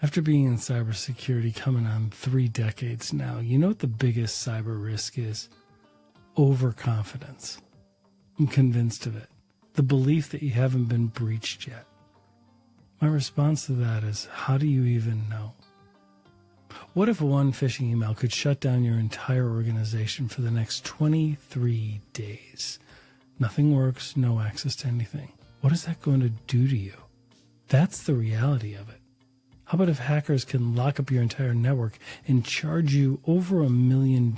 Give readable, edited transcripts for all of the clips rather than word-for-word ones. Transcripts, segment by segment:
After being in cybersecurity coming on 3 decades now, you know what the biggest cyber risk is? Overconfidence. I'm convinced of it. The belief that you haven't been breached yet. My response to that is, how do you even know? What if one phishing email could shut down your entire organization for the next 23 days? Nothing works, no access to anything. What is that going to do to you? That's the reality of it. How about if hackers can lock up your entire network and charge you over $1 million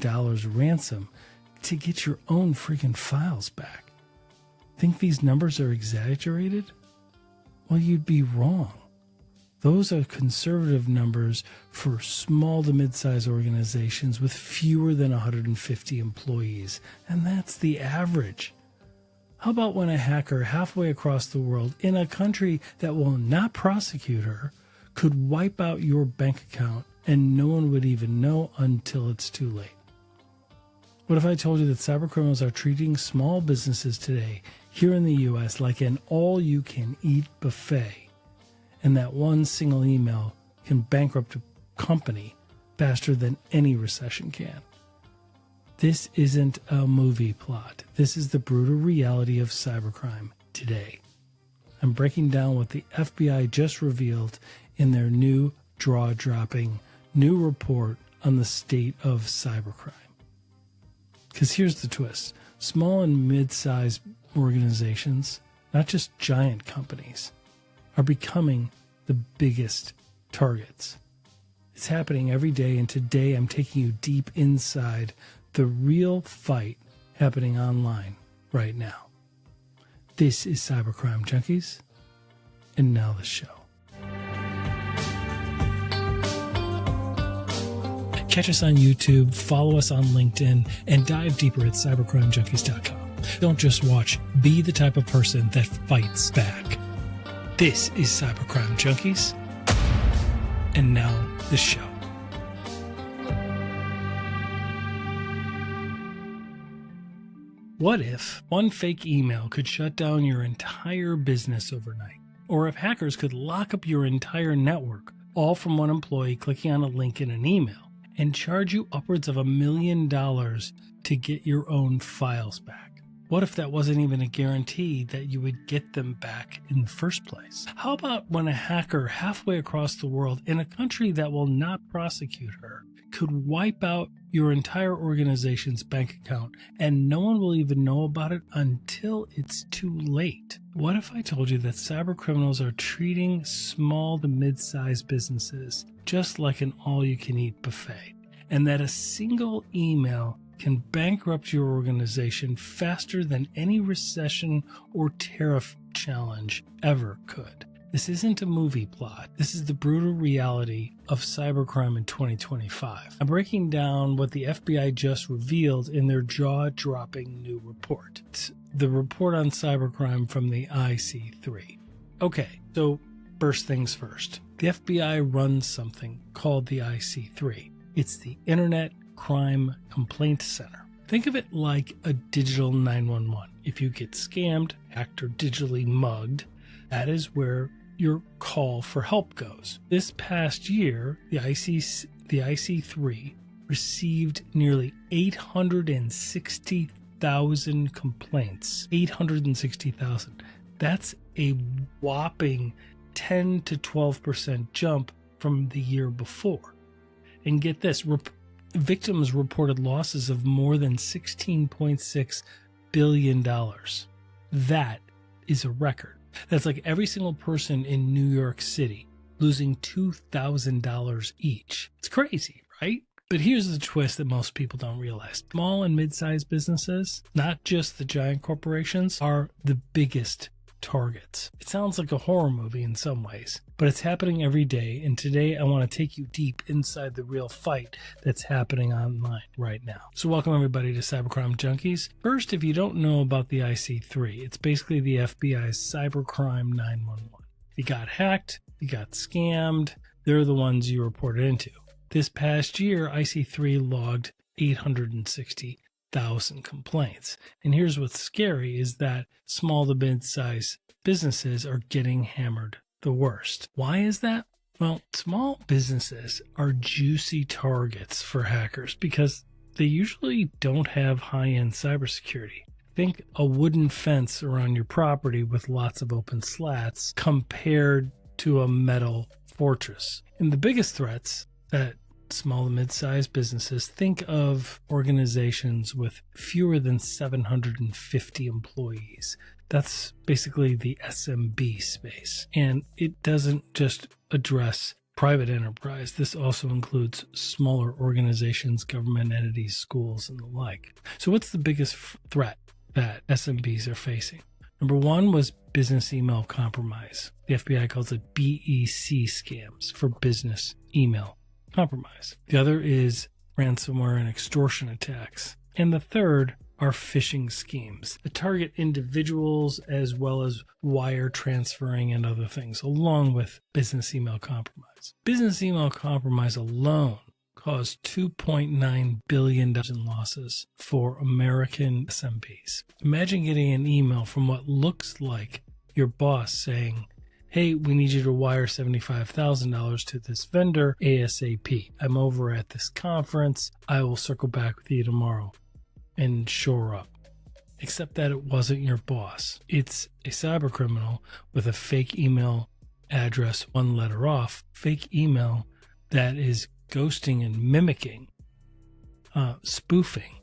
ransom to get your own freaking files back? Think these numbers are exaggerated? Well, you'd be wrong. Those are conservative numbers for small to mid-sized organizations with fewer than 150 employees, and that's the average. How about when a hacker halfway across the world in a country that will not prosecute her could wipe out your bank account and no one would even know until it's too late? What if I told you that cybercriminals are treating small businesses today here in the U.S. like an all-you-can-eat buffet, and that one single email can bankrupt a company faster than any recession can? This isn't a movie plot. This is the brutal reality of cybercrime today. I'm breaking down what the FBI just revealed in their new jaw-dropping new report on the state of cybercrime. Because here's the twist. Small and mid-sized organizations, not just giant companies, are becoming the biggest targets. It's happening every day, and today I'm taking you deep inside the real fight happening online right now. This is Cyber Crime Junkies, and now the show. Catch us on YouTube, follow us on LinkedIn, and dive deeper at cybercrimejunkies.com. Don't just watch, be the type of person that fights back. This is Cyber Crime Junkies, and now the show. What if one fake email could shut down your entire business overnight? Or if hackers could lock up your entire network, all from one employee clicking on a link in an email, and charge you upwards of $1 million to get your own files back? What if that wasn't even a guarantee that you would get them back in the first place? How about when a hacker halfway across the world in a country that will not prosecute her could wipe out your entire organization's bank account and no one will even know about it until it's too late? What if I told you that cyber criminals are treating small to mid-sized businesses just like an all-you-can-eat buffet, and that a single email can bankrupt your organization faster than any recession or tariff challenge ever could? This isn't a movie plot. This is the brutal reality of cybercrime in 2025. I'm breaking down what the FBI just revealed in their jaw-dropping new report. It's the report on cybercrime from the IC3. Okay, so first things first. The FBI runs something called the IC3. It's the Internet Crime Complaint Center. Think of it like a digital 911. If you get scammed, hacked, or digitally mugged, that is where your call for help goes. This past year, the IC3 received nearly 860,000 complaints. 860,000. That's a whopping 10 to 12% jump from the year before. And get this, victims reported losses of more than $16.6 billion. That is a record. That's like every single person in New York City losing $2,000 each. It's crazy, right? But here's the twist that most people don't realize. Small and mid-sized businesses, not just the giant corporations, are the biggest targets. It sounds like a horror movie in some ways, but it's happening every day. And today I want to take you deep inside the real fight that's happening online right now. So welcome everybody to Cybercrime Junkies. First, if you don't know about the IC3, it's basically the FBI's Cybercrime 911. If you got hacked, you got scammed, they're the ones you reported into. This past year, IC3 logged 860,000 complaints. And here's what's scary is that small to mid-sized businesses are getting hammered the worst. Why is that? Well, small businesses are juicy targets for hackers because they usually don't have high-end cybersecurity. Think a wooden fence around your property with lots of open slats compared to a metal fortress. And the biggest threats that small and mid-sized businesses, think of organizations with fewer than 750 employees. That's basically the SMB space. And it doesn't just address private enterprise. This also includes smaller organizations, government entities, schools, and the like. So what's the biggest threat that SMBs are facing? Number one was business email compromise. The FBI calls it BEC scams, for business email compromise. The other is ransomware and extortion attacks. And the third are phishing schemes that target individuals as well as wire transferring and other things, along with business email compromise. Business email compromise alone caused $2.9 billion in losses for American SMBs. Imagine getting an email from what looks like your boss saying, "Hey, we need you to wire $75,000 to this vendor ASAP. I'm over at this conference. I will circle back with you tomorrow and shore up." Except that it wasn't your boss. It's a cyber criminal with a fake email address one letter off, fake email that is ghosting and mimicking, spoofing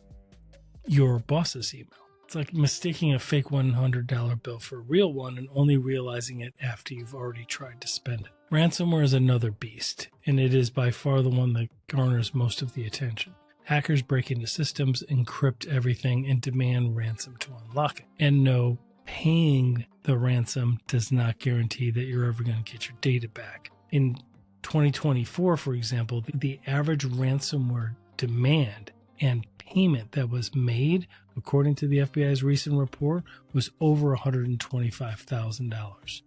your boss's email. It's like mistaking a fake $100 bill for a real one and only realizing it after you've already tried to spend it. Ransomware is another beast, and it is by far the one that garners most of the attention. Hackers break into systems, encrypt everything, and demand ransom to unlock it. And no, paying the ransom does not guarantee that you're ever going to get your data back. In 2024, for example, the average ransomware demand and payment that was made, according to the FBI's recent report, was over $125,000.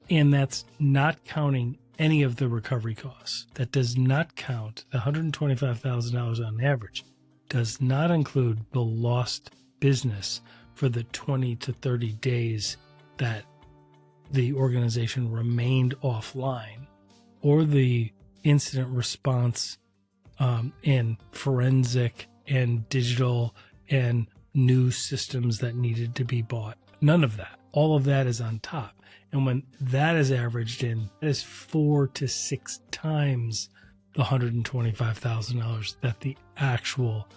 And that's not counting any of the recovery costs. That does not count. The $125,000 on average does not include the lost business for the 20 to 30 days that the organization remained offline, or the incident response and forensic and digital and new systems that needed to be bought. None of that. All of that is on top. And when that is averaged in, that is 4 to 6 times the $125,000 that the actual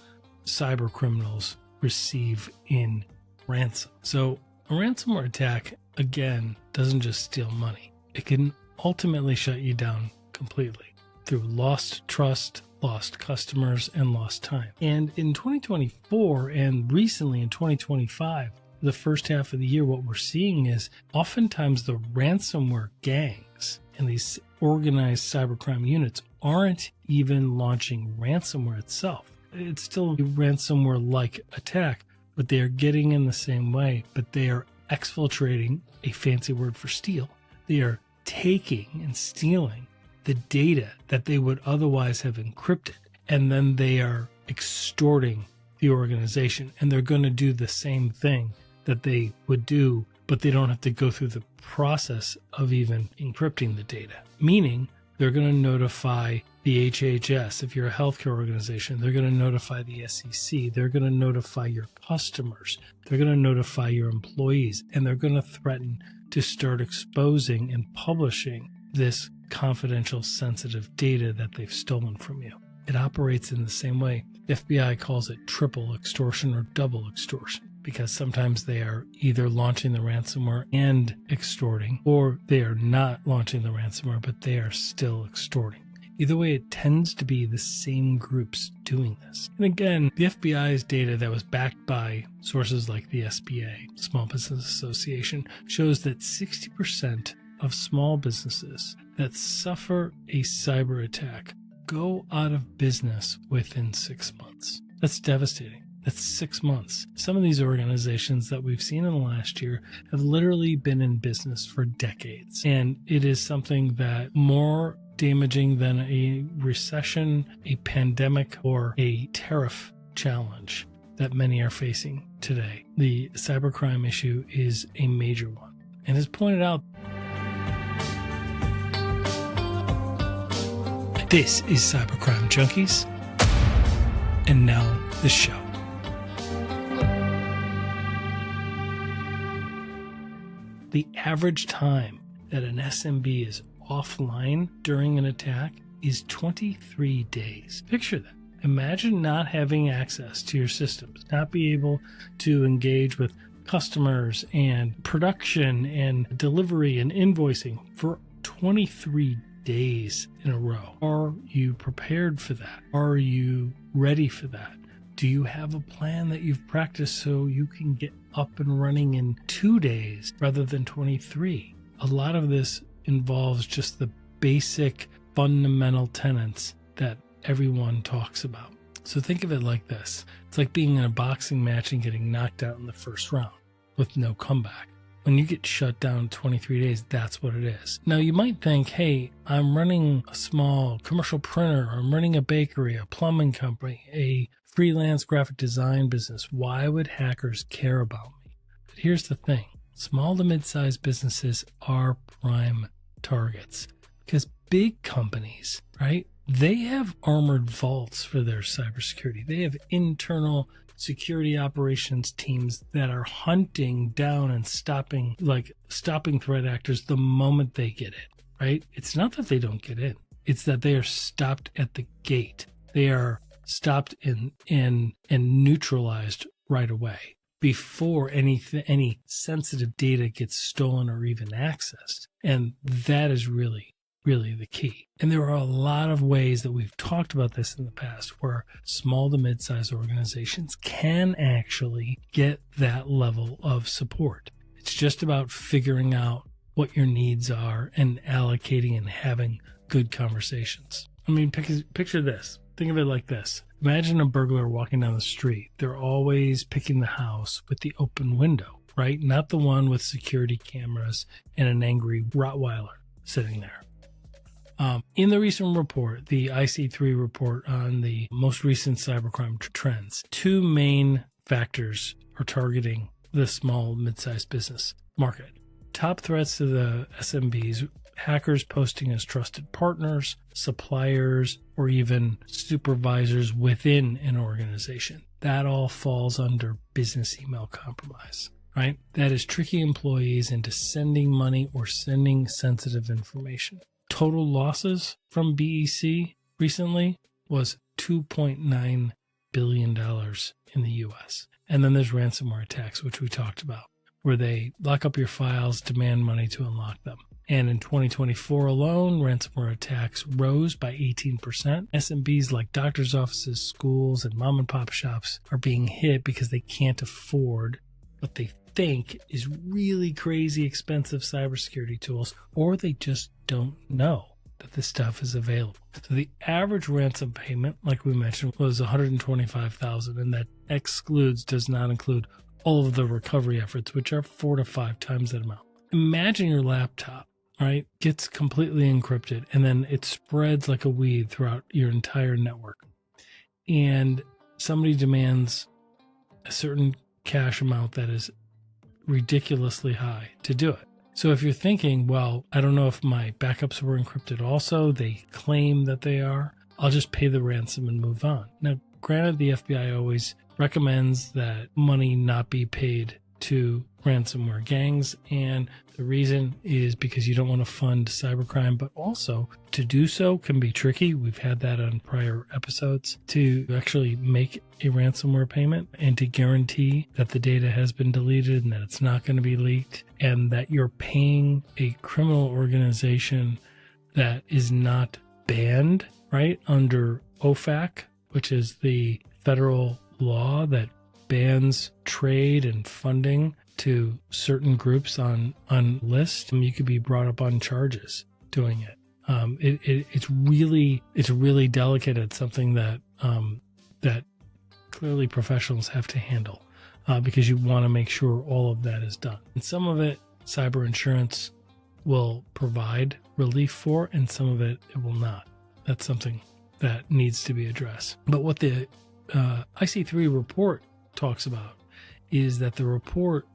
cyber criminals receive in ransom. So a ransomware attack, again, doesn't just steal money. It can ultimately shut you down completely through lost trust, lost customers, and lost time. And in 2024 and recently in 2025, the first half of the year, what we're seeing is oftentimes the ransomware gangs and these organized cybercrime units aren't even launching ransomware itself. It's still a ransomware-like attack, but they are getting in the same way, but they are exfiltrating, a fancy word for steal. They are taking and stealing the data that they would otherwise have encrypted, and then they are extorting the organization, and they're going to do the same thing that they would do, but they don't have to go through the process of even encrypting the data. Meaning, they're going to notify the HHS. If you're a healthcare organization, they're going to notify the SEC. They're going to notify your customers. They're going to notify your employees, and they're going to threaten to start exposing and publishing this confidential, sensitive data that they've stolen from you. It operates in the same way. The FBI calls it triple extortion or double extortion, because sometimes they are either launching the ransomware and extorting, or they are not launching the ransomware, but they are still extorting. Either way, it tends to be the same groups doing this. And again, the FBI's data that was backed by sources like the SBA, Small Business Association, shows that 60% of small businesses that suffer a cyber attack go out of business within 6 months. That's devastating. That's 6 months. Some of these organizations that we've seen in the last year have literally been in business for decades. And it is something that more damaging than a recession, a pandemic, or a tariff challenge that many are facing today. The cybercrime issue is a major one. And as pointed out, This is Cyber Crime Junkies, and now the show. The average time that an SMB is offline during an attack is 23 days. Picture that. Imagine not having access to your systems, not be able to engage with customers and production and delivery and invoicing for 23 days in a row. Are you prepared for that? Are you ready for that? Do you have a plan that you've practiced so you can get up and running in 2 days rather than 23? A lot of this involves just the basic fundamental tenets that everyone talks about. So think of it like this. It's like being in a boxing match and getting knocked out in the first round with no comeback. When you get shut down 23 days, that's what it is. Now you might think, hey, I'm running a small commercial printer, I'm running a bakery, a plumbing company, a freelance graphic design business. Why would hackers care about me? But here's the thing. Small to mid-sized businesses are prime targets because big companies, right? They have armored vaults for their cybersecurity. They have internal security operations teams that are hunting down and stopping threat actors the moment they get in, right? It's not that they don't get in. It's that they are stopped at the gate. They are stopped and neutralized right away before any sensitive data gets stolen or even accessed. And that is really the key. And there are a lot of ways that we've talked about this in the past where small to mid-sized organizations can actually get that level of support. It's just about figuring out what your needs are and allocating and having good conversations. I mean, picture this. Think of it like this. Imagine a burglar walking down the street. They're always picking the house with the open window, right? Not the one with security cameras and an angry Rottweiler sitting there. In the recent report, the IC3 report on the most recent cybercrime trends, two main factors are targeting the small, mid-sized business market. Top threats to the SMBs, hackers posting as trusted partners, suppliers, or even supervisors within an organization. That all falls under business email compromise, right? That is tricking employees into sending money or sending sensitive information. Total losses from BEC recently was $2.9 billion in the US. And then there's ransomware attacks, which we talked about, where they lock up your files, demand money to unlock them. And in 2024 alone, ransomware attacks rose by 18%. SMBs like doctors' offices, schools, and mom and pop shops are being hit because they can't afford what they think is really crazy expensive cybersecurity tools, or they just don't know that this stuff is available. So the average ransom payment, like we mentioned, was $125,000, and that does not include all of the recovery efforts, which are 4 to 5 times that amount. Imagine your laptop, right, gets completely encrypted, and then it spreads like a weed throughout your entire network. And somebody demands a certain cash amount that is ridiculously high to do it. So if you're thinking, well, I don't know if my backups were encrypted also, they claim that they are, I'll just pay the ransom and move on. Now, granted, the FBI always recommends that money not be paid to ransomware gangs, and the reason is because you don't want to fund cybercrime, but also to do so can be tricky. We've had that on prior episodes. To actually make a ransomware payment and to guarantee that the data has been deleted and that it's not going to be leaked and that you're paying a criminal organization that is not banned, right, under OFAC, which is the federal law that bans trade and funding to certain groups on list. You could be brought up on charges doing it. It's really delicate. It's something that that clearly professionals have to handle because you want to make sure all of that is done. And some of it, cyber insurance will provide relief for, and some of it will not. That's something that needs to be addressed. But what the IC3 report talks about is that the report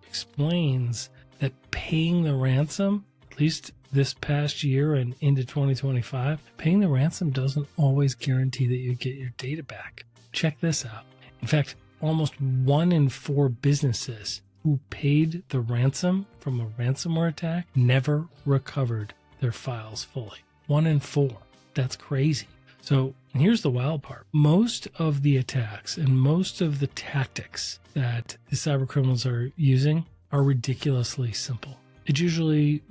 explains that paying the ransom, at least this past year and into 2025, paying the ransom doesn't always guarantee that you get your data back. Check this out. In fact, almost 1 in 4 businesses who paid the ransom from a ransomware attack never recovered their files fully. 1 in 4. That's crazy. So here's the wild part. Most of the attacks and most of the tactics that the cyber criminals are using are ridiculously simple. It's usually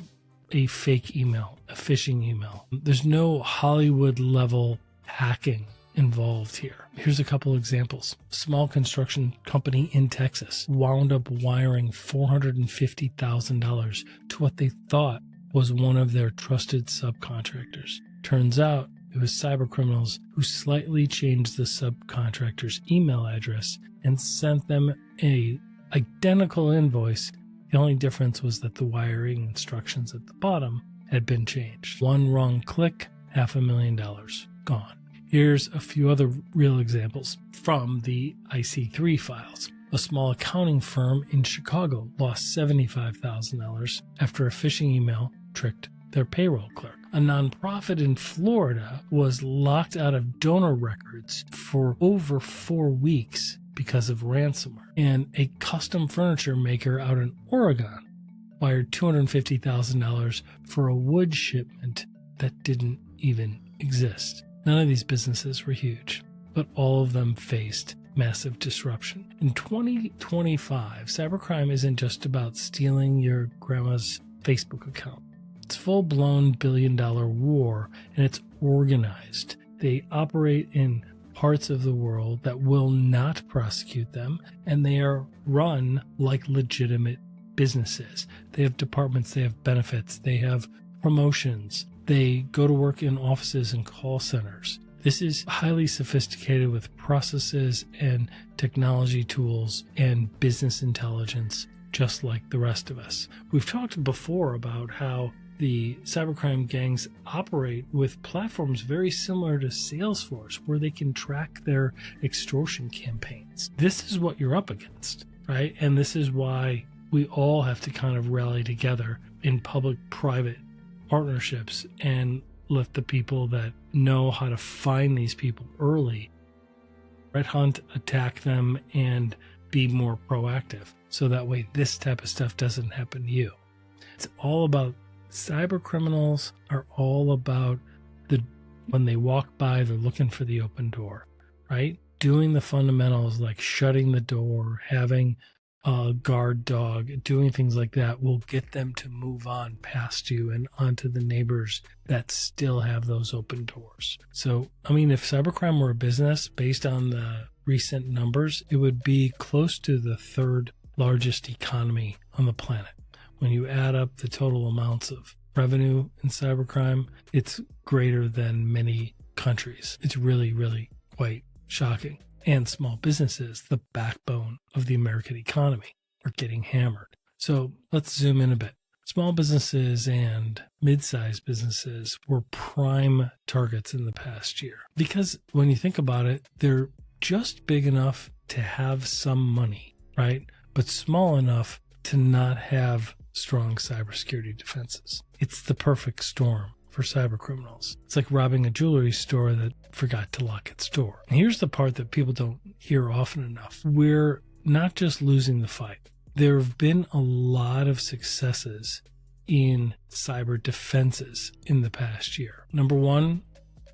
a fake email, a phishing email. There's no Hollywood level hacking involved here. Here's a couple examples. A small construction company in Texas wound up wiring $450,000 to what they thought was one of their trusted subcontractors. Turns out it was cyber criminals who slightly changed the subcontractor's email address and sent them a identical invoice. The only difference was that the wiring instructions at the bottom had been changed. One wrong click, $500,000 gone. Here's a few other real examples from the IC3 files. A small accounting firm in Chicago lost $75,000 after a phishing email tricked their payroll clerk. A nonprofit in Florida was locked out of donor records for over 4 weeks because of ransomware. And a custom furniture maker out in Oregon wired $250,000 for a wood shipment that didn't even exist. None of these businesses were huge, but all of them faced massive disruption. In 2025, cybercrime isn't just about stealing your grandma's Facebook account. It's full-blown billion-dollar war, and it's organized. They operate in parts of the world that will not prosecute them, and they are run like legitimate businesses. They have departments, they have benefits, they have promotions. They go to work in offices and call centers. This is highly sophisticated with processes and technology tools and business intelligence, just like the rest of us. We've talked before about how the cybercrime gangs operate with platforms very similar to Salesforce, where they can track their extortion campaigns. This is what you're up against, right? And this is why we all have to kind of rally together in public-private partnerships and let the people that know how to find these people early red hunt, attack them, and be more proactive. So that way this type of stuff doesn't happen to you. It's all about cyber criminals are all about when they walk by, they're looking for the open door, right? Doing the fundamentals like shutting the door, having a guard dog, doing things like that will get them to move on past you and onto the neighbors that still have those open doors. So, I mean, if cybercrime were a business based on the recent numbers, it would be close to the 3rd largest economy on the planet. When you add up the total amounts of revenue in cybercrime, it's greater than many countries. It's really, really quite shocking. And small businesses, the backbone of the American economy, are getting hammered. So let's zoom in a bit. Small businesses and mid-sized businesses were prime targets in the past year because when you think about it, they're just big enough to have some money, right? But small enough to not have strong cybersecurity defenses. It's the perfect storm for cyber criminals. It's like robbing a jewelry store that forgot to lock its door. And here's the part that people don't hear often enough. We're not just losing the fight. There have been a lot of successes in cyber defenses in the past year. Number one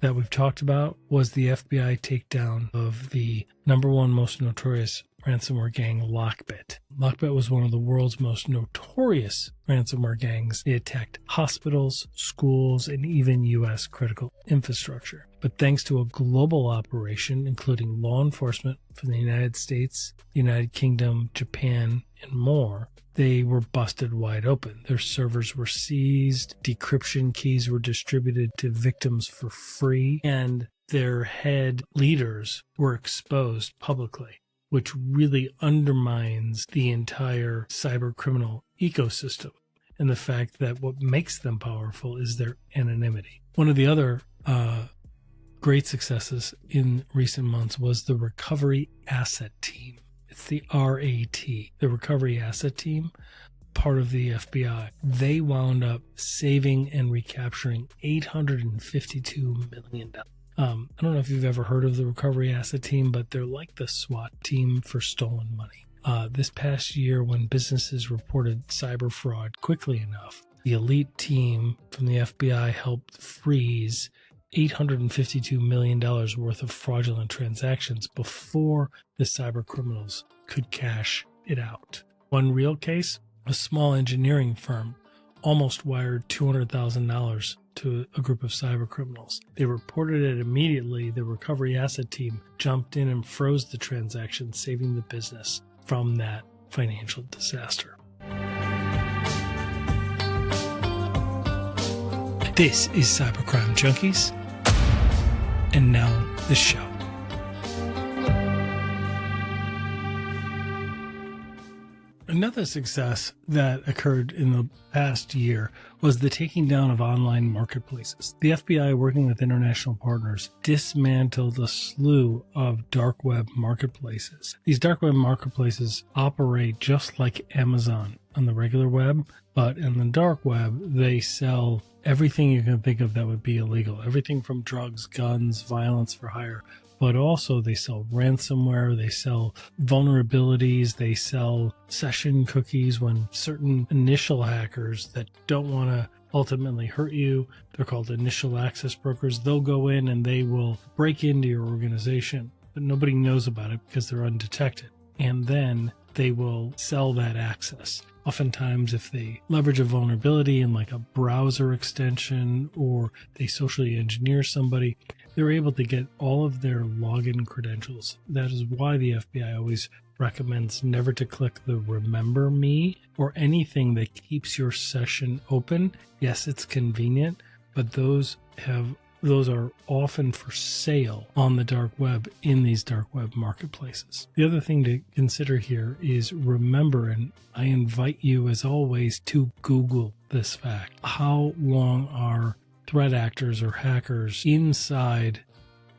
that we've talked about was the FBI takedown of the number one most notorious ransomware gang, Lockbit. Lockbit was one of the world's most notorious ransomware gangs. They attacked hospitals, schools, and even U.S. critical infrastructure. But thanks to a global operation, including law enforcement from the United States, the United Kingdom, Japan, and more, they were busted wide open. Their servers were seized, decryption keys were distributed to victims for free, and their head leaders were exposed publicly, which really undermines the entire cyber criminal ecosystem and the fact that what makes them powerful is their anonymity. One of the other great successes in recent months was the Recovery Asset Team. It's the RAT, the Recovery Asset Team, part of the FBI. They wound up saving and recapturing $852 million. I don't know if you've ever heard of the Recovery Asset Team, but they're like the SWAT team for stolen money. This past year, when businesses reported cyber fraud quickly enough, the elite team from the FBI helped freeze $852 million worth of fraudulent transactions before the cyber criminals could cash it out. One real case, a small engineering firm almost wired $200,000 to a group of cyber criminals. They reported it immediately. The Recovery Asset Team jumped in and froze the transaction, saving the business from that financial disaster. This is Cyber Crime Junkies, and now the show. Another success that occurred in the past year was the taking down of online marketplaces. The FBI, working with international partners, dismantled a slew of dark web marketplaces. These dark web marketplaces operate just like Amazon on the regular web, but in the dark web, they sell everything you can think of that would be illegal. Everything from drugs, guns, violence for hire. But also they sell ransomware, they sell vulnerabilities, they sell session cookies when certain initial hackers that don't want to ultimately hurt you, they're called initial access brokers, they'll go in and they will break into your organization, but nobody knows about it because they're undetected. And then they will sell that access. Oftentimes, if they leverage a vulnerability in like a browser extension or they socially engineer somebody, they're able to get all of their login credentials. That is why the FBI always recommends never to click the remember me or anything that keeps your session open. Yes, it's convenient, but those are often for sale on the dark web in these dark web marketplaces. The other thing to consider here is remember, and I invite you as always to Google this fact. How long are threat actors or hackers inside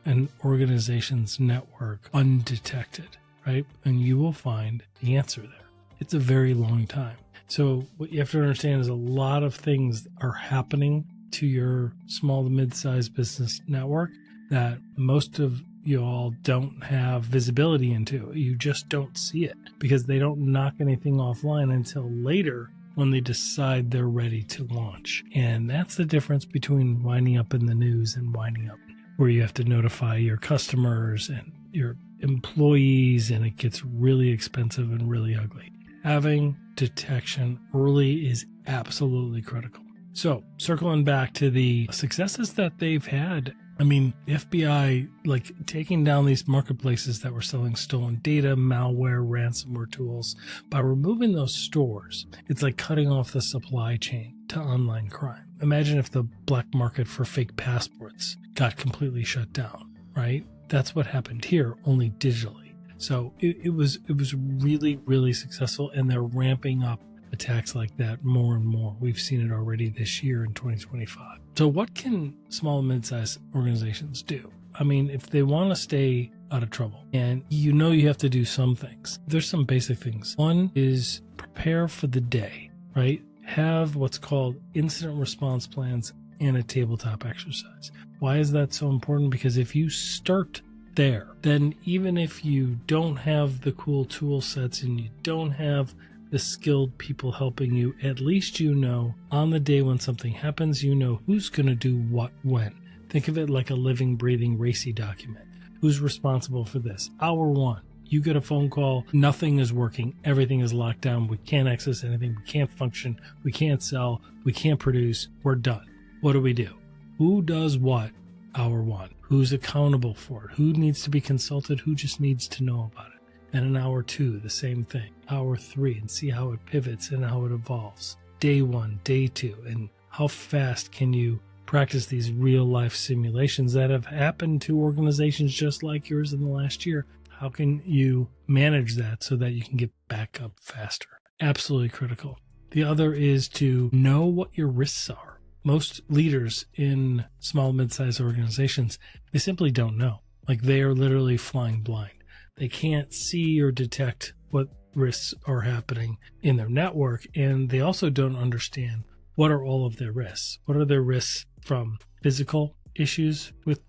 an organization's network undetected, right? And you will find the answer there. It's a very long time. So what you have to understand is a lot of things are happening to your small to mid-sized business network that most of you all don't have visibility into. You just don't see it because they don't knock anything offline until later when they decide they're ready to launch. And that's the difference between winding up in the news and winding up where you have to notify your customers and your employees, and it gets really expensive and really ugly. Having detection early is absolutely critical. So circling back to the successes that they've had, I mean, the FBI, like taking down these marketplaces that were selling stolen data, malware, ransomware tools, by removing those stores, it's like cutting off the supply chain to online crime. Imagine if the black market for fake passports got completely shut down, right? That's what happened here, only digitally. So it was really, really successful, and they're ramping up attacks like that more and more. We've seen it already this year in 2025. So what can small and mid-sized organizations do? I mean, if they want to stay out of trouble, and you know you have to do some things, there's some basic things. One is prepare for the day, right? Have what's called incident response plans and a tabletop exercise. Why is that so important? Because if you start there, then even if you don't have the cool tool sets and you don't have the skilled people helping you, at least you know on the day when something happens, you know who's going to do what when. Think of it like a living, breathing RACI document. Who's responsible for this? Hour one, you get a phone call, nothing is working, everything is locked down, we can't access anything, we can't function, we can't sell, we can't produce, we're done. What do? Who does what? Hour one. Who's accountable for it? Who needs to be consulted? Who just needs to know about it? And in hour two, the same thing. Hour three, and see how it pivots and how it evolves. Day one, day two, and how fast can you practice these real life simulations that have happened to organizations just like yours in the last year? How can you manage that so that you can get back up faster? Absolutely critical. The other is to know what your risks are. Most leaders in small, mid-sized organizations, they simply don't know. Like they are literally flying blind. They can't see or detect what risks are happening in their network, and they also don't understand what are all of their risks. What are their risks from physical issues with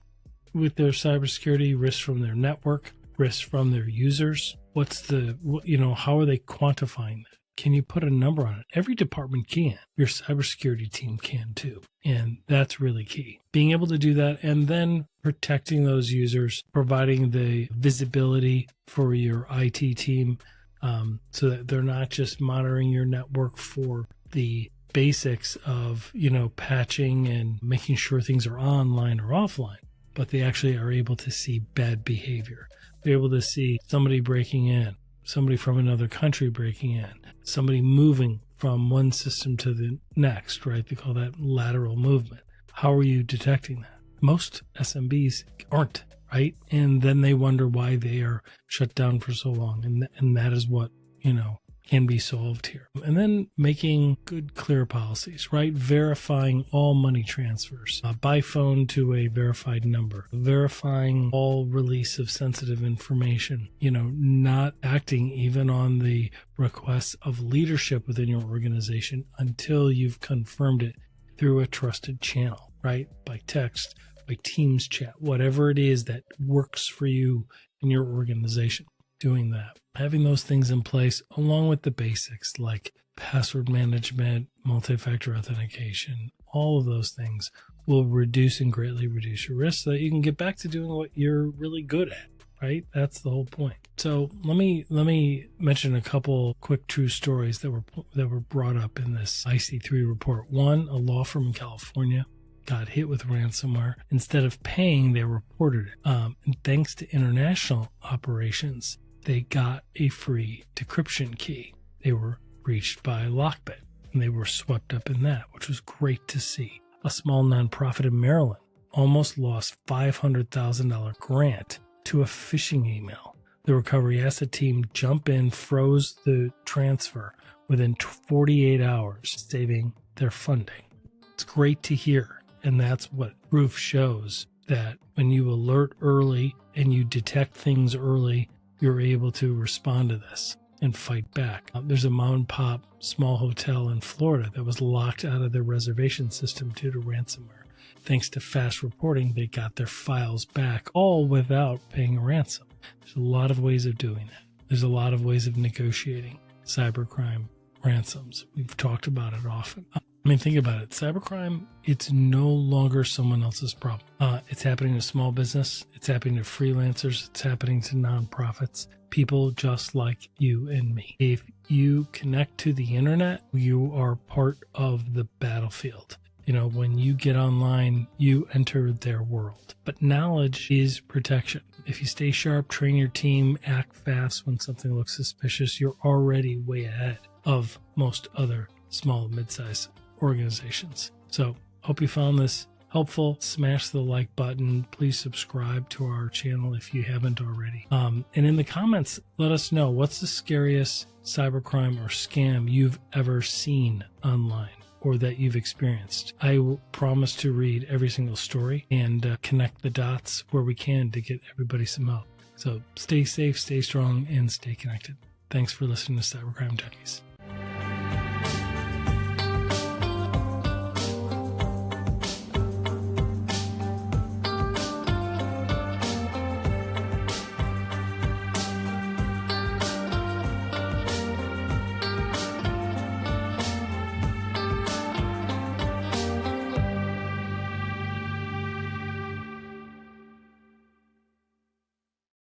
their cybersecurity, risks from their network, risks from their users? How are they quantifying that? Can you put a number on it? Every department can. Your cybersecurity team can too. And that's really key. Being able to do that and then protecting those users, providing the visibility for your IT team so that they're not just monitoring your network for the basics of, patching and making sure things are online or offline, but they actually are able to see bad behavior. They're able to see somebody breaking in, somebody from another country breaking in, somebody moving from one system to the next, right? They call that lateral movement. How are you detecting that? Most SMBs aren't, right? And then they wonder why they are shut down for so long. And that is what, can be solved here. And then making good, clear policies, right? Verifying all money transfers by phone to a verified number, verifying all release of sensitive information, not acting even on the requests of leadership within your organization until you've confirmed it through a trusted channel, right? By text, by Teams chat, whatever it is that works for you in your organization. Doing that, having those things in place along with the basics like password management, multi-factor authentication, all of those things will reduce and greatly reduce your risk so that you can get back to doing what you're really good at, right? That's the whole point. So let me mention a couple quick true stories that were brought up in this IC3 report. One, a law firm in California got hit with ransomware. Instead of paying, they reported it. And thanks to international operations, they got a free decryption key. They were breached by Lockbit, and they were swept up in that, which was great to see. A small nonprofit in Maryland almost lost $500,000 grant to a phishing email. The recovery asset team jumped in, froze the transfer within 48 hours, saving their funding. It's great to hear, and that's what proof shows, that when you alert early and you detect things early, you're able to respond to this and fight back. There's a mom and pop small hotel in Florida that was locked out of their reservation system due to ransomware. Thanks to fast reporting, they got their files back, all without paying a ransom. There's a lot of ways of doing that. There's a lot of ways of negotiating cybercrime ransoms. We've talked about it often. Think about it. Cybercrime, it's no longer someone else's problem. It's happening to small business. It's happening to freelancers. It's happening to nonprofits. People just like you and me. If you connect to the internet, you are part of the battlefield. When you get online, you enter their world. But knowledge is protection. If you stay sharp, train your team, act fast when something looks suspicious, you're already way ahead of most other small, mid-sized organizations. So hope you found this helpful. Smash the like button. Please subscribe to our channel if you haven't already. And in the comments, let us know, what's the scariest cybercrime or scam you've ever seen online or that you've experienced. I will promise to read every single story and connect the dots where we can to get everybody some help. So stay safe, stay strong, and stay connected. Thanks for listening to Cyber Crime Junkies.